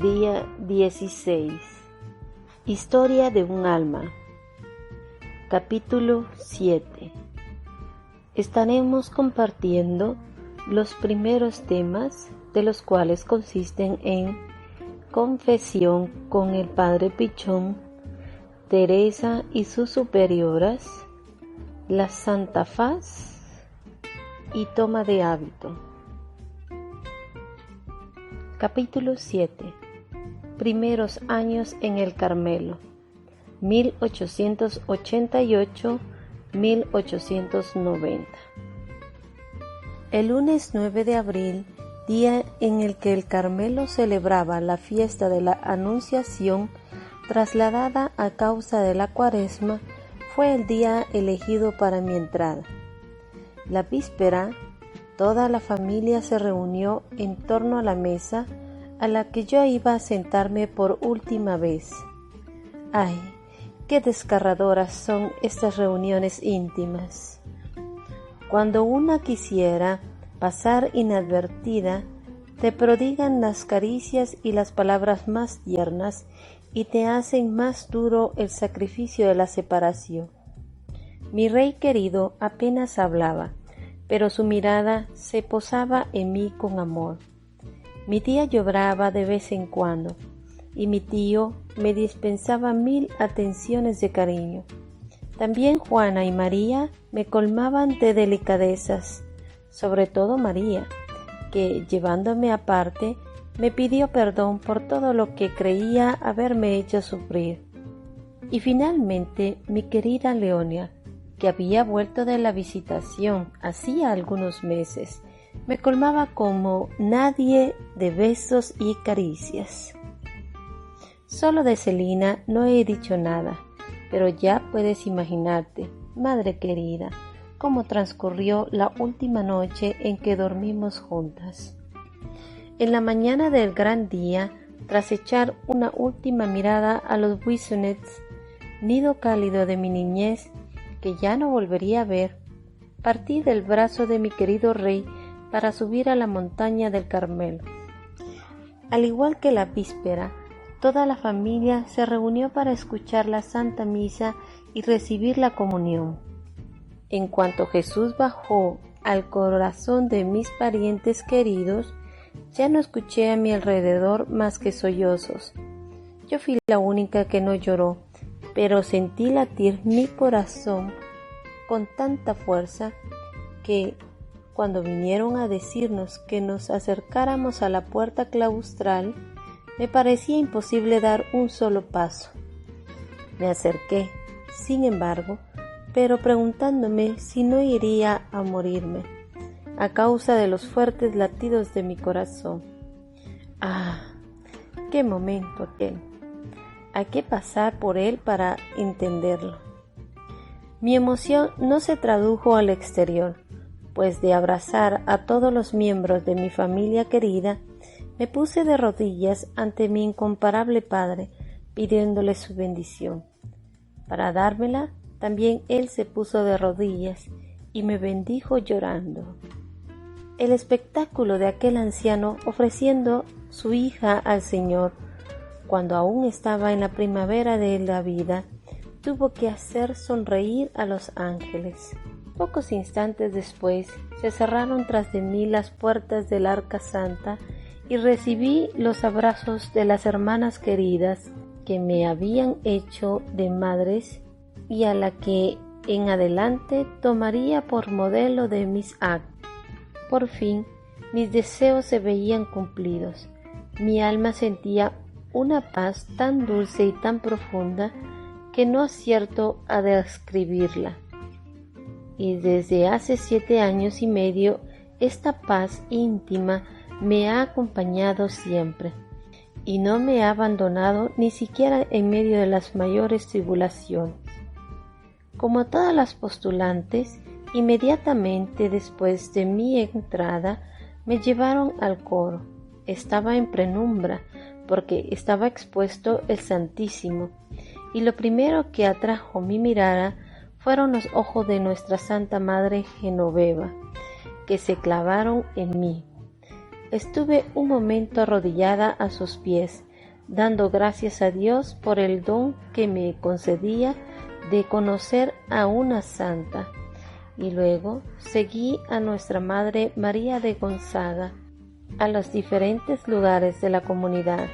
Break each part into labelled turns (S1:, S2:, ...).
S1: Día 16. Historia de un alma. Capítulo 7. Estaremos compartiendo los primeros temas, de los cuales consisten en confesión con el Padre Pichón, Teresa y sus superioras, la Santa Faz y toma de hábito. Capítulo 7. Primeros años en el Carmelo, 1888-1890. El lunes 9 de abril, día en el que el Carmelo celebraba la fiesta de la Anunciación, trasladada a causa de la Cuaresma, fue el día elegido para mi entrada. La víspera, toda la familia se reunió en torno a la mesa a la que yo iba a sentarme por última vez. ¡Ay, qué desgarradoras son estas reuniones íntimas! Cuando una quisiera pasar inadvertida, te prodigan las caricias y las palabras más tiernas y te hacen más duro el sacrificio de la separación. Mi rey querido apenas hablaba, pero su mirada se posaba en mí con amor. Mi tía lloraba de vez en cuando, y mi tío me dispensaba 1000 atenciones de cariño. También Juana y María me colmaban de delicadezas, sobre todo María, que, llevándome aparte, me pidió perdón por todo lo que creía haberme hecho sufrir. Y finalmente mi querida Leonia, que había vuelto de la visitación hacía algunos meses, me colmaba como nadie de besos y caricias. Solo de Celina no he dicho nada, pero ya puedes imaginarte, madre querida, cómo transcurrió la última noche en que dormimos juntas. En la mañana del gran día, tras echar una última mirada a los buissonets, nido cálido de mi niñez, que ya no volvería a ver, partí del brazo de mi querido rey para subir a la montaña del Carmelo. Al igual que la víspera, toda la familia se reunió para escuchar la Santa Misa y recibir la comunión. En cuanto Jesús bajó al corazón de mis parientes queridos, ya no escuché a mi alrededor más que sollozos. Yo fui la única que no lloró, pero sentí latir mi corazón con tanta fuerza que, cuando vinieron a decirnos que nos acercáramos a la puerta claustral, me parecía imposible dar un solo paso. Me acerqué, sin embargo, pero preguntándome si no iría a morirme, a causa de los fuertes latidos de mi corazón. ¡Ah! ¡Qué momento aquel! Hay que pasar por él para entenderlo. Mi emoción no se tradujo al exterior, pues de abrazar a todos los miembros de mi familia querida, me puse de rodillas ante mi incomparable padre, pidiéndole su bendición. Para dármela, también él se puso de rodillas y me bendijo llorando. El espectáculo de aquel anciano ofreciendo su hija al Señor, cuando aún estaba en la primavera de la vida, tuvo que hacer sonreír a los ángeles. Pocos instantes después, se cerraron tras de mí las puertas del Arca Santa y recibí los abrazos de las hermanas queridas que me habían hecho de madres y a la que en adelante tomaría por modelo de mis actos. Por fin, mis deseos se veían cumplidos. Mi alma sentía una paz tan dulce y tan profunda que no acierto a describirla. Y desde hace 7 años y medio esta paz íntima me ha acompañado siempre y no me ha abandonado ni siquiera en medio de las mayores tribulaciones. Como todas las postulantes, inmediatamente después de mi entrada me llevaron al coro. Estaba en penumbra porque estaba expuesto el Santísimo, y lo primero que atrajo mi mirada fueron los ojos de nuestra Santa Madre Genoveva, que se clavaron en mí. Estuve un momento arrodillada a sus pies, dando gracias a Dios por el don que me concedía de conocer a una santa, y luego seguí a Nuestra Madre María de Gonzaga a los diferentes lugares de la comunidad.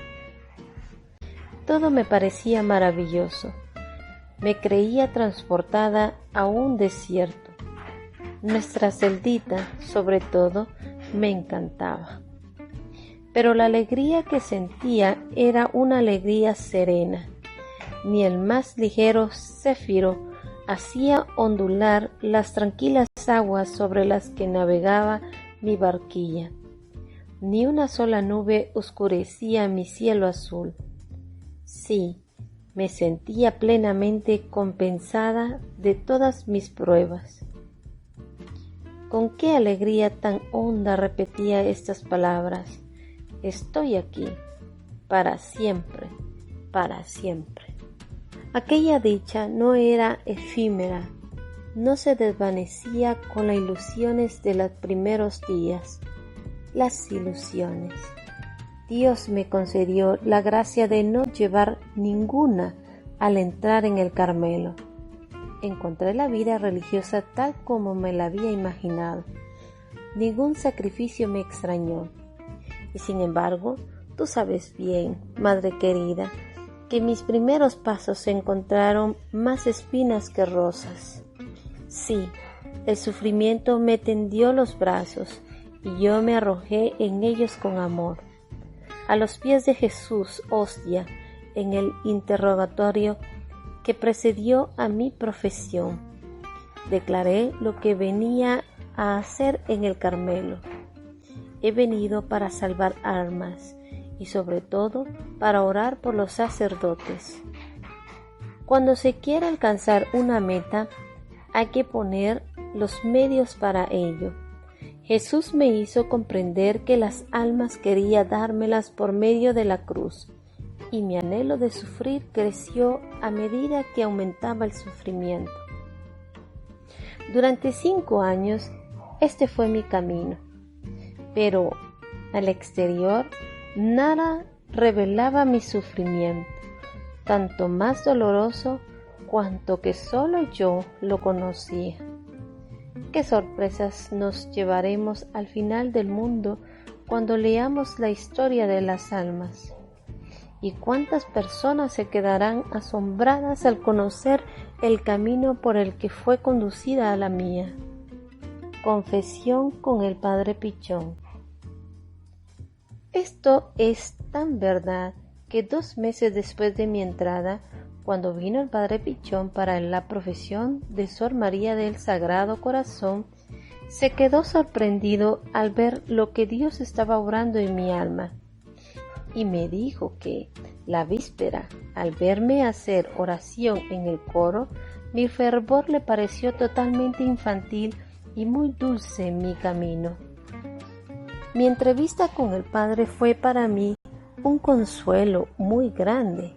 S1: Todo me parecía maravilloso. Me creía transportada a un desierto. Nuestra celdita, sobre todo, me encantaba. Pero la alegría que sentía era una alegría serena. Ni el más ligero céfiro hacía ondular las tranquilas aguas sobre las que navegaba mi barquilla. Ni una sola nube oscurecía mi cielo azul. Sí, me sentía plenamente compensada de todas mis pruebas. Con qué alegría tan honda repetía estas palabras: estoy aquí, para siempre, para siempre. Aquella dicha no era efímera, no se desvanecía con las ilusiones de los primeros días. Las ilusiones. Dios me concedió la gracia de no llevar ninguna al entrar en el Carmelo. Encontré la vida religiosa tal como me la había imaginado. Ningún sacrificio me extrañó. Y sin embargo, tú sabes bien, madre querida, que mis primeros pasos se encontraron más espinas que rosas. Sí, el sufrimiento me tendió los brazos y yo me arrojé en ellos con amor. A los pies de Jesús, hostia, en el interrogatorio que precedió a mi profesión, declaré lo que venía a hacer en el Carmelo. He venido para salvar almas y sobre todo para orar por los sacerdotes. Cuando se quiere alcanzar una meta, hay que poner los medios para ello. Jesús me hizo comprender que las almas quería dármelas por medio de la cruz, y mi anhelo de sufrir creció a medida que aumentaba el sufrimiento. Durante 5 años, este fue mi camino, pero al exterior nada revelaba mi sufrimiento, tanto más doloroso cuanto que solo yo lo conocía. ¿Qué sorpresas nos llevaremos al final del mundo cuando leamos la historia de las almas? ¿Y cuántas personas se quedarán asombradas al conocer el camino por el que fue conducida a la mía? Confesión con el Padre Pichón. Esto es tan verdad que 2 meses después de mi entrada, cuando vino el Padre Pichón para la profesión de Sor María del Sagrado Corazón, se quedó sorprendido al ver lo que Dios estaba obrando en mi alma, y me dijo que la víspera, al verme hacer oración en el coro, mi fervor le pareció totalmente infantil y muy dulce en mi camino. Mi entrevista con el Padre fue para mí un consuelo muy grande,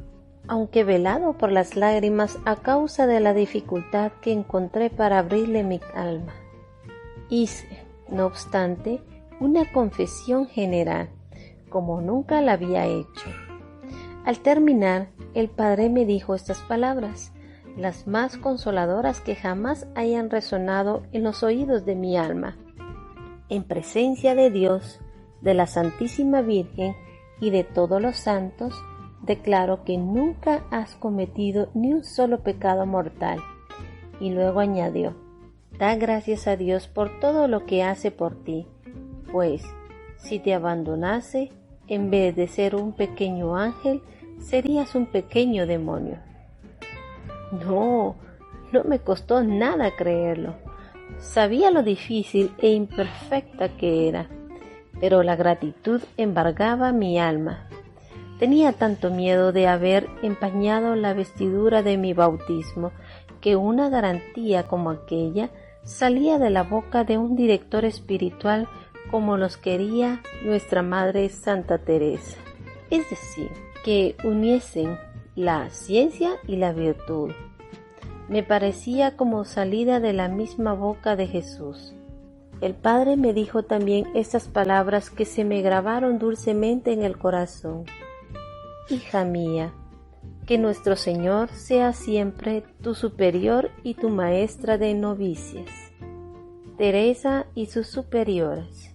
S1: aunque velado por las lágrimas a causa de la dificultad que encontré para abrirle mi alma. Hice, no obstante, una confesión general, como nunca la había hecho. Al terminar, el Padre me dijo estas palabras, las más consoladoras que jamás hayan resonado en los oídos de mi alma. En presencia de Dios, de la Santísima Virgen y de todos los santos, declaro que nunca has cometido ni un solo pecado mortal. Y luego añadió, da gracias a Dios por todo lo que hace por ti, pues si te abandonase, en vez de ser un pequeño ángel, serías un pequeño demonio. No me costó nada creerlo. Sabía lo difícil e imperfecta que era, pero la gratitud embargaba mi alma. Tenía tanto miedo de haber empañado la vestidura de mi bautismo que una garantía como aquella salía de la boca de un director espiritual como los quería nuestra Madre Santa Teresa. Es decir, que uniesen la ciencia y la virtud. Me parecía como salida de la misma boca de Jesús. El Padre me dijo también estas palabras que se me grabaron dulcemente en el corazón. hija mía, que nuestro Señor sea siempre tu superior y tu maestra de novicias. Teresa y sus superiores.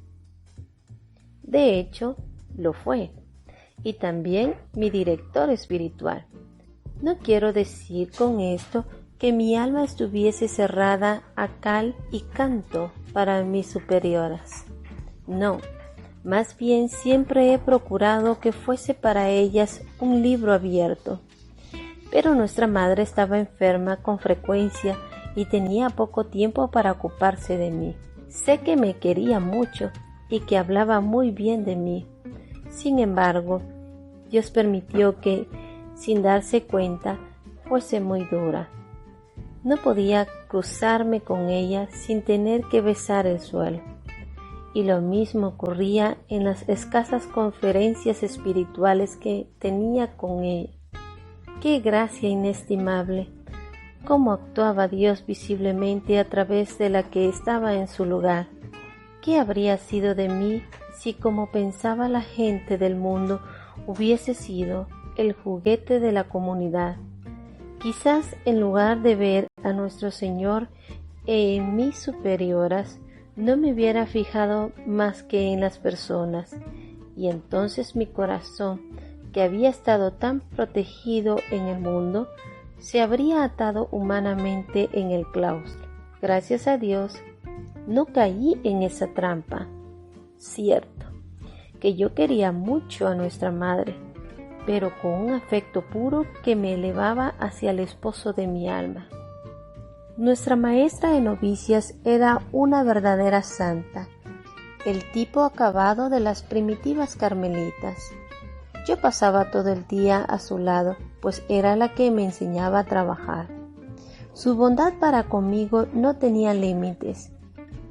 S1: De hecho, lo fue, y también mi director espiritual. No quiero decir con esto que mi alma estuviese cerrada a cal y canto para mis superioras. No, más bien siempre he procurado que fuese para ellas un libro abierto. Pero nuestra madre estaba enferma con frecuencia y tenía poco tiempo para ocuparse de mí. Sé que me quería mucho y que hablaba muy bien de mí. Sin embargo, Dios permitió que, sin darse cuenta, fuese muy dura. No podía cruzarme con ella sin tener que besar el suelo. Y lo mismo ocurría en las escasas conferencias espirituales que tenía con ella. ¡Qué gracia inestimable! Cómo actuaba Dios visiblemente a través de la que estaba en su lugar. ¿Qué habría sido de mí si, como pensaba la gente del mundo, hubiese sido el juguete de la comunidad? Quizás en lugar de ver a nuestro Señor en mis superioras, no me hubiera fijado más que en las personas, y entonces mi corazón, que había estado tan protegido en el mundo, se habría atado humanamente en el claustro. Gracias a Dios, no caí en esa trampa. Cierto, que yo quería mucho a nuestra madre, pero con un afecto puro que me elevaba hacia el esposo de mi alma. Nuestra maestra de novicias era una verdadera santa, el tipo acabado de las primitivas carmelitas. Yo pasaba todo el día a su lado, pues era la que me enseñaba a trabajar. Su bondad para conmigo no tenía límites,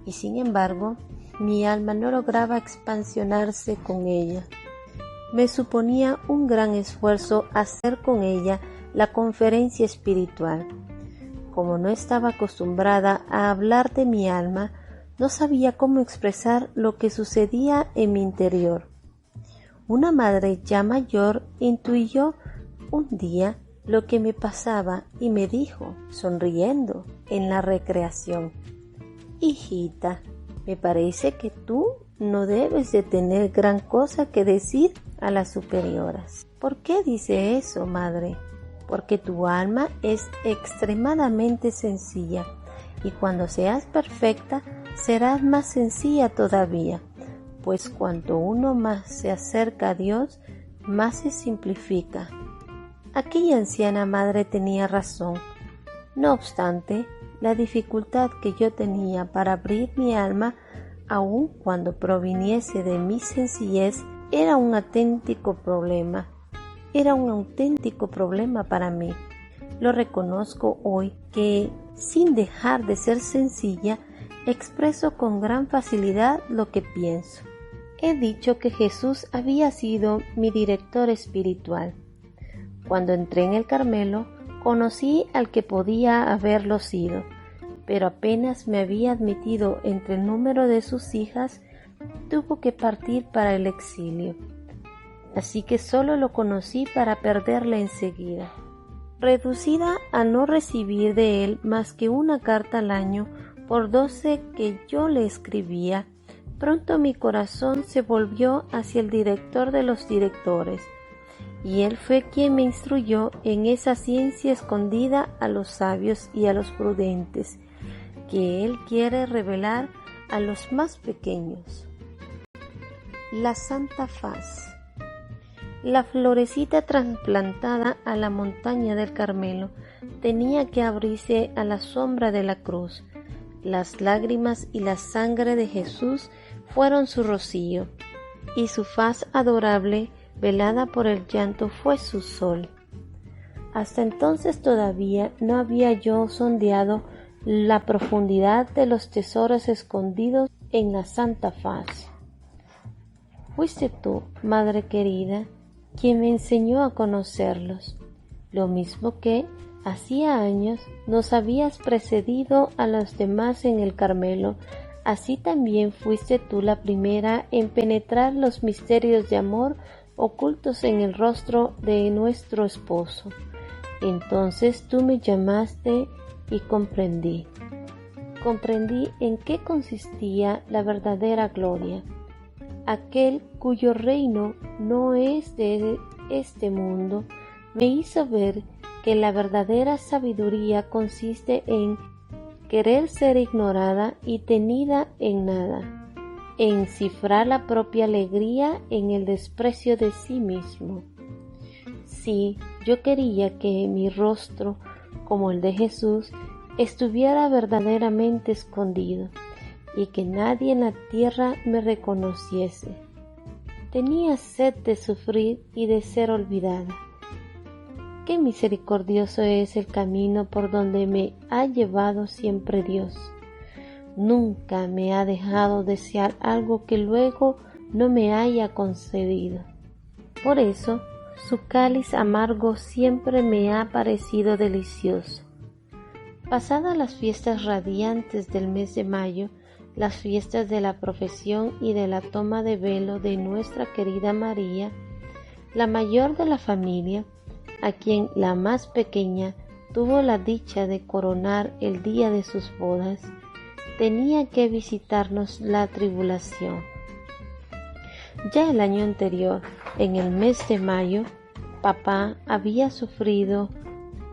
S1: y sin embargo, mi alma no lograba expansionarse con ella. Me suponía un gran esfuerzo hacer con ella la conferencia espiritual. Como no estaba acostumbrada a hablar de mi alma, no sabía cómo expresar lo que sucedía en mi interior. Una madre ya mayor intuyó un día lo que me pasaba y me dijo, sonriendo, en la recreación: «Hijita, me parece que tú no debes de tener gran cosa que decir a las superioras». «¿Por qué dice eso, madre?» «Porque tu alma es extremadamente sencilla, y cuando seas perfecta, serás más sencilla todavía, pues cuanto uno más se acerca a Dios, más se simplifica». Aquella anciana madre tenía razón. No obstante, la dificultad que yo tenía para abrir mi alma, aun cuando proviniese de mi sencillez, era un auténtico problema. Era un auténtico problema para mí. Lo reconozco hoy que, sin dejar de ser sencilla, expreso con gran facilidad lo que pienso. He dicho que Jesús había sido mi director espiritual. Cuando entré en el Carmelo, conocí al que podía haberlo sido, pero apenas me había admitido entre el número de sus hijas, tuvo que partir para el exilio. Así que solo lo conocí para perderle enseguida. Reducida a no recibir de él más que una carta al año por 12 que yo le escribía, pronto mi corazón se volvió hacia el director de los directores, y él fue quien me instruyó en esa ciencia escondida a los sabios y a los prudentes, que él quiere revelar a los más pequeños. La Santa Faz. La florecita trasplantada a la montaña del Carmelo tenía que abrirse a la sombra de la cruz. Las lágrimas y la sangre de Jesús fueron su rocío, y su faz adorable, velada por el llanto, fue su sol. Hasta entonces todavía no había yo sondeado la profundidad de los tesoros escondidos en la Santa Faz. Fuiste tú, madre querida, quien me enseñó a conocerlos, lo mismo que hacía años nos habías precedido a los demás en el Carmelo. Así también fuiste tú la primera en penetrar los misterios de amor ocultos en el rostro de nuestro esposo. Entonces tú me llamaste y comprendí. Comprendí en qué consistía la verdadera gloria. Aquel cuyo reino no es de este mundo me hizo ver que la verdadera sabiduría consiste en querer ser ignorada y tenida en nada, en cifrar la propia alegría en el desprecio de sí mismo. Sí, yo quería que mi rostro, como el de Jesús, estuviera verdaderamente escondido y que nadie en la tierra me reconociese. Tenía sed de sufrir y de ser olvidada. Qué misericordioso es el camino por donde me ha llevado siempre Dios. Nunca me ha dejado desear algo que luego no me haya concedido. Por eso, su cáliz amargo siempre me ha parecido delicioso. Pasadas las fiestas radiantes del mes de mayo, las fiestas de la profesión y de la toma de velo de nuestra querida María, la mayor de la familia, a quien la más pequeña tuvo la dicha de coronar el día de sus bodas, tenía que visitarnos la tribulación. Ya el año anterior, en el mes de mayo, papá había sufrido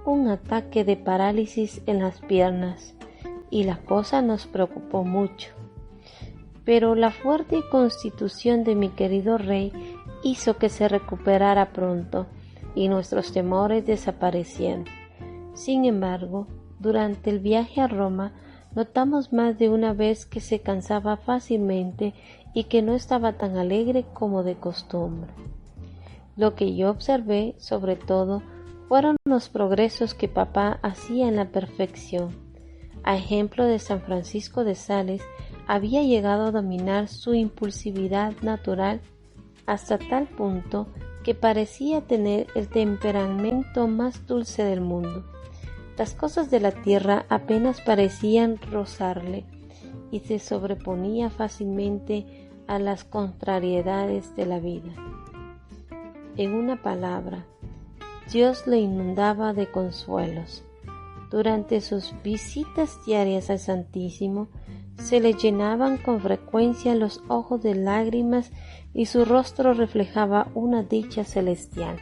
S1: un ataque de parálisis en las piernas y la cosa nos preocupó mucho. Pero la fuerte constitución de mi querido rey hizo que se recuperara pronto y nuestros temores desaparecieron. Sin embargo, durante el viaje a Roma, notamos más de una vez que se cansaba fácilmente y que no estaba tan alegre como de costumbre. Lo que yo observé, sobre todo, fueron los progresos que papá hacía en la perfección. A ejemplo de San Francisco de Sales, había llegado a dominar su impulsividad natural hasta tal punto que parecía tener el temperamento más dulce del mundo. Las cosas de la tierra apenas parecían rozarle y se sobreponía fácilmente a las contrariedades de la vida. En una palabra, Dios le inundaba de consuelos. Durante sus visitas diarias al Santísimo, se le llenaban con frecuencia los ojos de lágrimas y su rostro reflejaba una dicha celestial.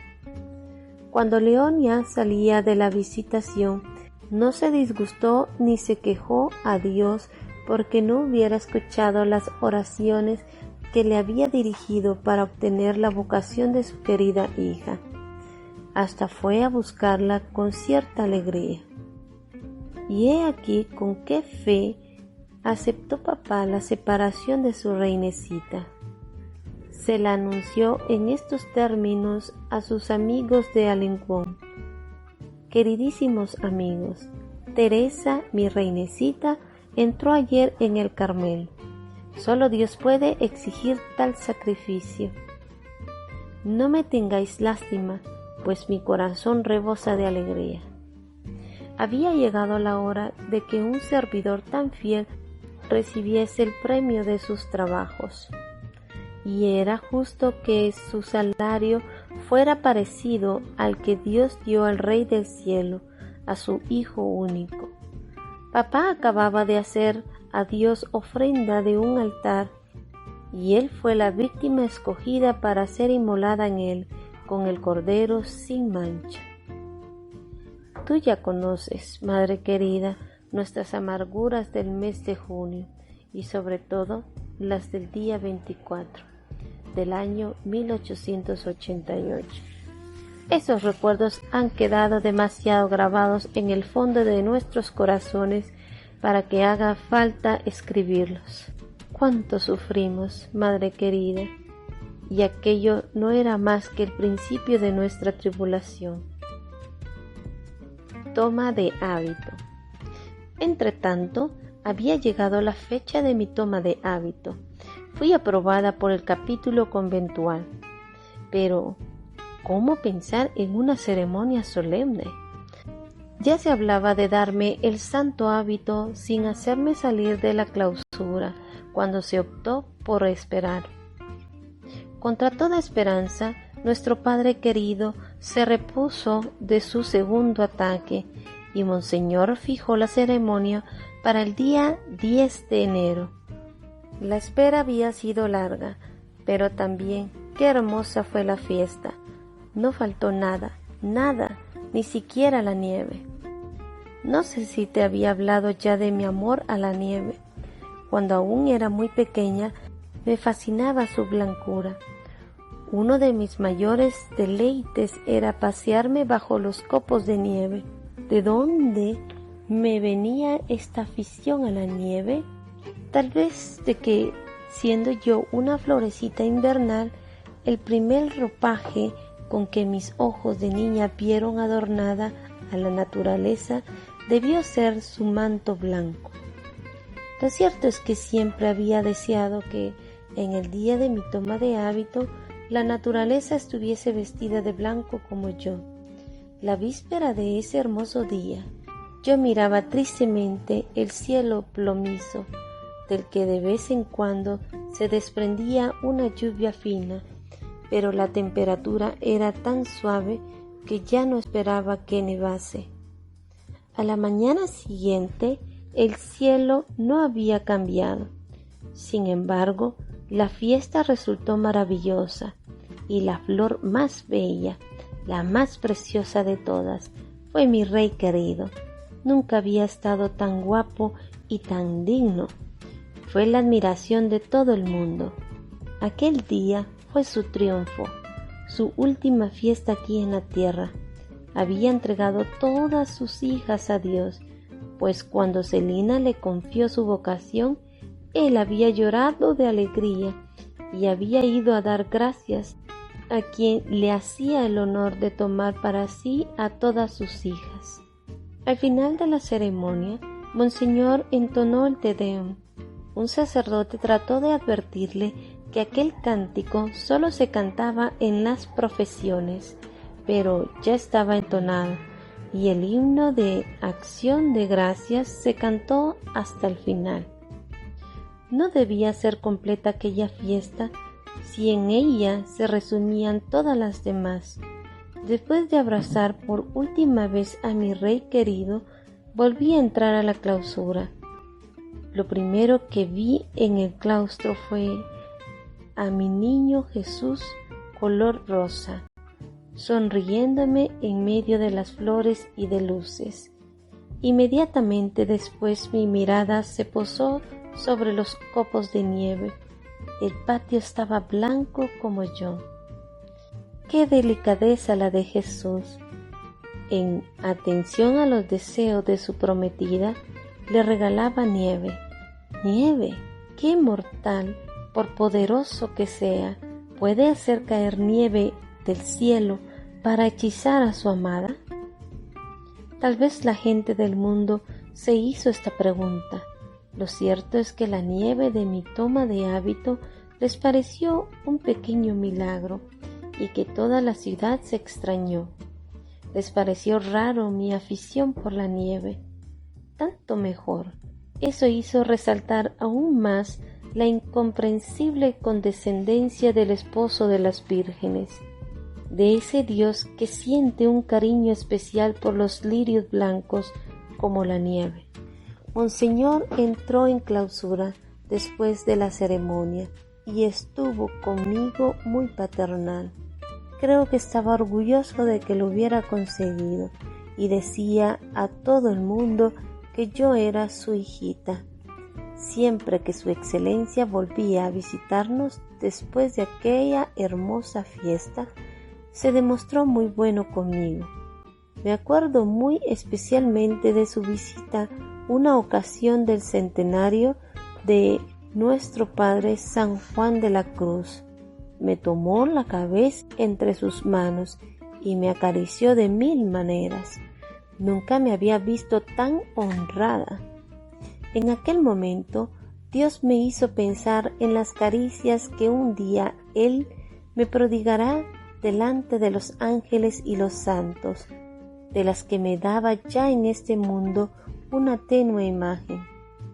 S1: Cuando Leonia salía de la visitación, no se disgustó ni se quejó a Dios porque no hubiera escuchado las oraciones que le había dirigido para obtener la vocación de su querida hija. Hasta fue a buscarla con cierta alegría. Y he aquí con qué fe aceptó papá la separación de su reinecita. Se la anunció en estos términos a sus amigos de Alençon: queridísimos amigos, Teresa, mi reinecita, entró ayer en el Carmelo. Solo Dios puede exigir tal sacrificio. No me tengáis lástima, pues mi corazón rebosa de alegría. Había llegado la hora de que un servidor tan fiel recibiese el premio de sus trabajos, y era justo que su salario fuera parecido al que Dios dio al Rey del Cielo, a su Hijo único. Papá acababa de hacer a Dios ofrenda de un altar, y él fue la víctima escogida para ser inmolada en él, con el Cordero sin mancha. Tú ya conoces, Madre querida, nuestras amarguras del mes de junio y sobre todo las del día 24 del año 1888. Esos recuerdos han quedado demasiado grabados en el fondo de nuestros corazones para que haga falta escribirlos. Cuánto sufrimos, Madre querida, y aquello no era más que el principio de nuestra tribulación. Toma de hábito. Entretanto, había llegado la fecha de mi toma de hábito. Fui aprobada por el capítulo conventual. Pero, ¿cómo pensar en una ceremonia solemne? Ya se hablaba de darme el santo hábito sin hacerme salir de la clausura, cuando se optó por esperar. Contra toda esperanza, nuestro padre querido se repuso de su segundo ataque y Monseñor fijó la ceremonia para el día 10 de enero. La espera había sido larga, pero también qué hermosa fue la fiesta. No faltó nada, ni siquiera la nieve. No sé si te había hablado ya de mi amor a la nieve. Cuando aún era muy pequeña, me fascinaba su blancura. Uno de mis mayores deleites era pasearme bajo los copos de nieve. ¿De dónde me venía esta afición a la nieve? Tal vez de que, siendo yo una florecita invernal, el primer ropaje con que mis ojos de niña vieron adornada a la naturaleza debió ser su manto blanco. Lo cierto es que siempre había deseado que, en el día de mi toma de hábito, la naturaleza estuviese vestida de blanco como yo. La víspera de ese hermoso día, yo miraba tristemente el cielo plomizo, del que de vez en cuando se desprendía una lluvia fina, pero la temperatura era tan suave que ya no esperaba que nevase. A la mañana siguiente, el cielo no había cambiado. Sin embargo, la fiesta resultó maravillosa, y la flor más bella, la más preciosa de todas, fue mi rey querido. Nunca había estado tan guapo y tan digno. Fue la admiración de todo el mundo. Aquel día fue su triunfo, su última fiesta aquí en la tierra. Había entregado todas sus hijas a Dios, pues cuando Celina le confió su vocación, él había llorado de alegría y había ido a dar gracias a quien le hacía el honor de tomar para sí a todas sus hijas. Al final de la ceremonia, Monseñor entonó el Te Deum. Un sacerdote trató de advertirle que aquel cántico solo se cantaba en las profesiones, pero ya estaba entonado, y el himno de acción de gracias se cantó hasta el final. No debía ser completa aquella fiesta si en ella se resumían todas las demás. Después de abrazar por última vez a mi rey querido, volví a entrar a la clausura. Lo primero que vi en el claustro fue a mi niño Jesús color rosa, sonriéndome en medio de las flores y de luces. Inmediatamente después mi mirada se posó sobre los copos de nieve. El patio estaba blanco como yo. ¡Qué delicadeza la de Jesús! En atención a los deseos de su prometida, le regalaba nieve. ¡Nieve! ¡Qué mortal, por poderoso que sea, puede hacer caer nieve del cielo para hechizar a su amada? Tal vez la gente del mundo se hizo esta pregunta. Lo cierto es que la nieve de mi toma de hábito les pareció un pequeño milagro y que toda la ciudad se extrañó. Les pareció raro mi afición por la nieve. Tanto mejor. Eso hizo resaltar aún más la incomprensible condescendencia del esposo de las vírgenes, de ese Dios que siente un cariño especial por los lirios blancos como la nieve. Monseñor entró en clausura después de la ceremonia y estuvo conmigo muy paternal. Creo que estaba orgulloso de que lo hubiera conseguido y decía a todo el mundo que yo era su hijita. Siempre que su excelencia volvía a visitarnos después de aquella hermosa fiesta, se demostró muy bueno conmigo. Me acuerdo muy especialmente de su visita una ocasión del centenario de nuestro Padre San Juan de la Cruz. Me tomó la cabeza entre sus manos y me acarició de mil maneras. Nunca me había visto tan honrada. En aquel momento, Dios me hizo pensar en las caricias que un día Él me prodigará delante de los ángeles y los santos, de las que me daba ya en este mundo una tenue imagen.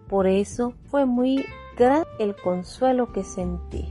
S1: Por eso fue muy gran el consuelo que sentí.